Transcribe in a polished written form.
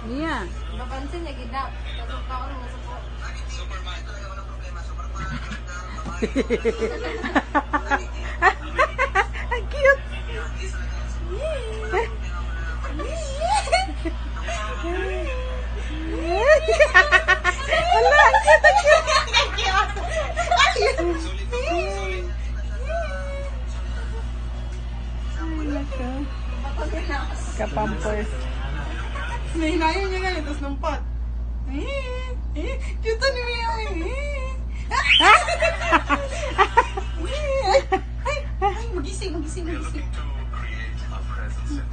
Mia. Napansin niya, gidap. Tapos pa ako nung nasa po. Superman talaga walang problema. Superman. Ang cute. Wala, ang cute, ang cute. Ay, nako. Kapampers. Nahinayan niya ngayon, tapos nampat. Cute ni Mia. Ay, magising. You're looking to create a presence in